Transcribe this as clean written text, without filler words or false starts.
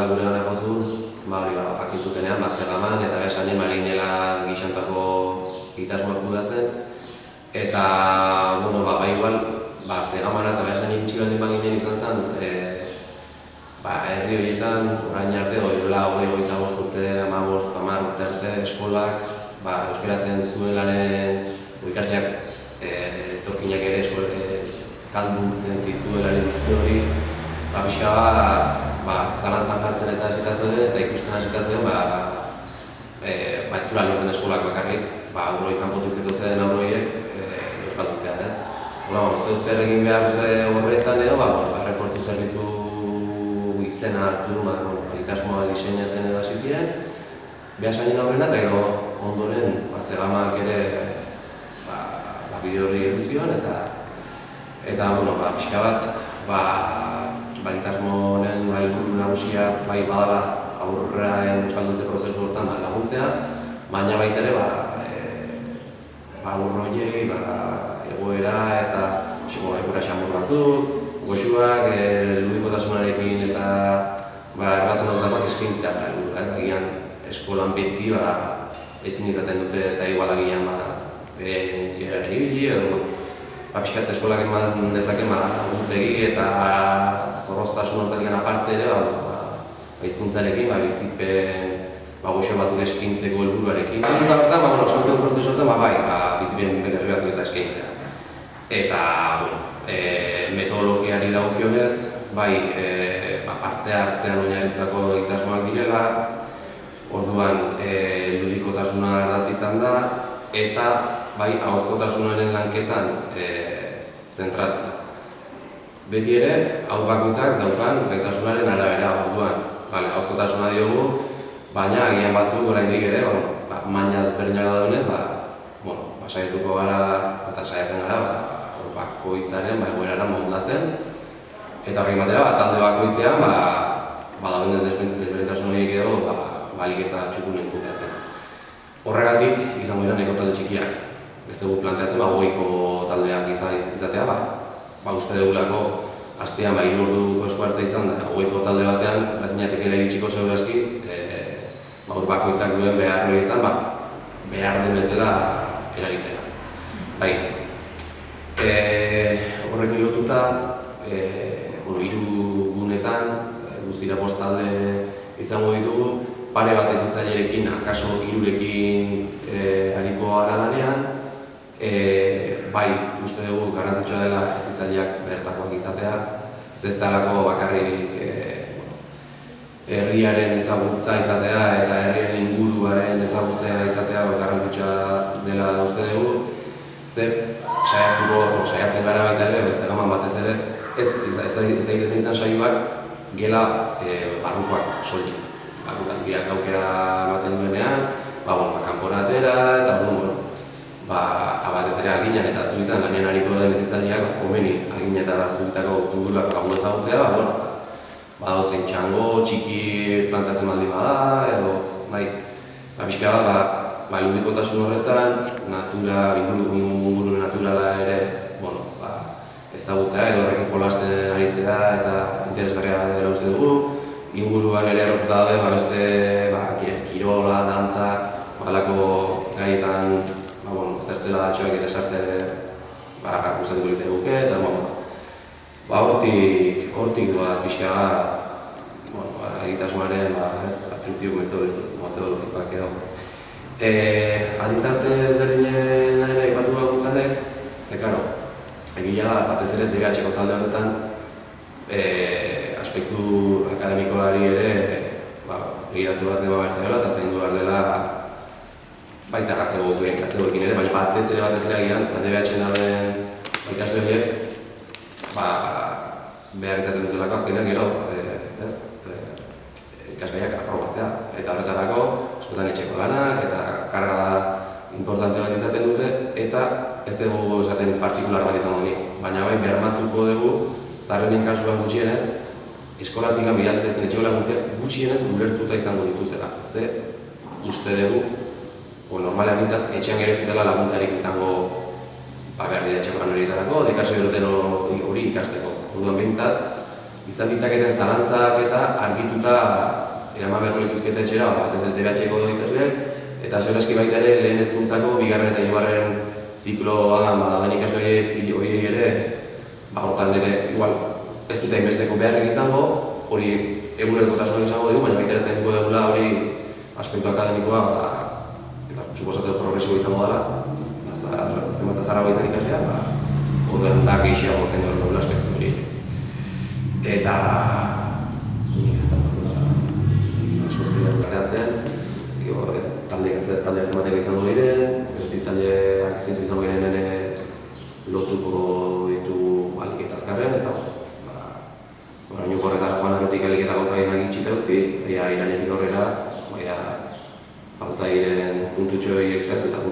dela gure gana jozun, hori jakintzutenean, zegaman, eta behasanen marinela gixantako egitasmoak budatzen. Eta, igual, zegamana eta behasanen itxi baldin baginen izan zen, herri horietan, orain arte, hogeita bost urte, 15, 10 urte arte, eskolak, euskaratzen zuelaren, ikasleak, etorkinak ere kalduntzen zituelaren uste hori, pixka bat, zalantzan jartzen eta hasita zeuden, eta ikusten hasita zeuden, ez zula lortzen eskolak bakarrik, aurroi kanpotik zetozen aurroiek euskalduntzea, ez? Zeu zer egin behar horretan edo, refortu zerbitzu izena hartu, egitasmoa diseinatzen edo hasi ziren, behasainen aurrena, eta gero ondoren zegamak ere bideo horri edu zion, eta pixka bat, egitasmo honen helburu nagusia badala aurreraen euskalduntze prozesu horretan laguntzea, baina baita ere aurroiei egoera eta egura xamur batzuk, goxuak, ludikotasunarekin eta erlazionatutakoak eskaintzea da helburu, ez dagian eskolan beti ezin izaten dute eta igual agian gerara ibili edo pixkat eskolak eman dezaken urtegi eta zorroztasun horretan aparte ere hizkuntzarekin, bizipen goxo batzuk eskaintzeko helburuarekin. Hizkuntza horretan, euskalduntze prozesu horretan, bizipen berri batzuk eta eskaintzea. Eta, metodologiari dagokionez, parte hartzean oinarritutako egitasmoak direla, orduan ludikotasuna ardatz izan da, eta ahozkotasunaren lanketan zentratuta. Beti ere, hau bakoitzak daukan gaitasunaren arabera orduan. Ahozkotasuna diogu, baina agian batzuk oraindik ere, maila desberdinak dagoenez, saietuko gara eta saiatzen gara bakoitzaren egoerara moldatzen. Eta horrekin batera, talde bakoitzean, dagoen desberdintasun horiek edo, balik eta txukunen kudeatzen. Horregatik, izango dira neko talde txikiak. Ez dugu planteatzen, goiko taldeak izatea, uste dugulako astean 3 orduko esku hartza izan da, goiko talde batean, zinatek ere iritsiko segurazki, bakoitzak duen behar horietan, behar den bezala eragitera. Horrekin lotuta, 3 gunetan, guztira 5 talde izango ditugu, pare bat hezitzailerekin, akaso 3rekin ariko gara lanean, uste dugu garrantzitsua dela hezitzaileak bertakoak izatea, ez delako bakarrik herriaren ezagutza izatea eta herriaren inguruaren ezagutzea izatea garrantzitsua dela uste dugu, saiatzen gara baita ere, zegaman batez ere, ez da izan saioak gela barrukoak soilik. Biak aukera ematen duenean, kanpora atera eta batez ere aginan eta zubitan lanean hariko den hezitzaileak komeni agina eta zubitako inguruak lagundu ezagutzea, badozein txango, txiki plantatzen baldin bada, edo pixka bat, ludikotasun horretan, inguru naturala ere ezagutzea edo horrekin jolasten aritzea eta interesgarria dela uste dugu. Inguruan ere errotuta daude, beste kirola, dantza, halako gaietan zertzela datxoak ere sartzea gustatuko litzaiguke, eta hortik doaz pixka bat egitasmoaren printzipio metodologikoak edo. Aditarte ezberdinen ere aipatu gurtzanek, egia da, batez ere DBH-ko talde horretan aspektu akademikoari ere begiratu bat bertzen dela eta zaindu behar dela baita gaztegoekin ere, baina batez ere agian, DBH-en dauden ikasle horiek behar izaten dutelako azkenean gero ikasgaiak aprobatzea. Eta horretarako askotan etxeko lanak eta karga importante bat izaten dute eta ez dugu esaten partikular bat izango nik, baina bermatuko dugu zarrenen kasuan gutxienez eskolatik bidaltzen ezten etxeko laguntziak gutxienez ulertuta izango dituztela. Ze uste dugu, normalean bintzat, etxean gero zutela laguntzarik izango behar dira etxeko lan horietarako, dekasoi eroten hori ikasteko. Orduan bintzat, izan ditzaketen zalantzak eta argituta eraman beharko lituzkete etxera, batez DBH-ko ikasleak, eta segurazki baita ere lehen hezkuntzako bigarren eta hirugarren zikloa dauden ikasle horiei ere, hortan ere, igual, ez dute hainbesteko beharrik izango, hori egunerokotasunak izango dugu, baina baita ere zainduko dugula hori aspektu akademikoa, eta suposatzen progresibo izango dela, zenbat azarrago izan ikaslea, orduan da gehiago zaindu dugula aspektu hori. Eta nik ez da asko zehaztean, taldeak zenbateko izango diren, zitzaileak zintzu izango diren ere lotuko ditu alik eta azkarren, eta orainoko horretara joan arotik alik eta gauza gehienak itxita utzi, eta irailetik aurrera falta diren puntutxo horiek zehaztu eta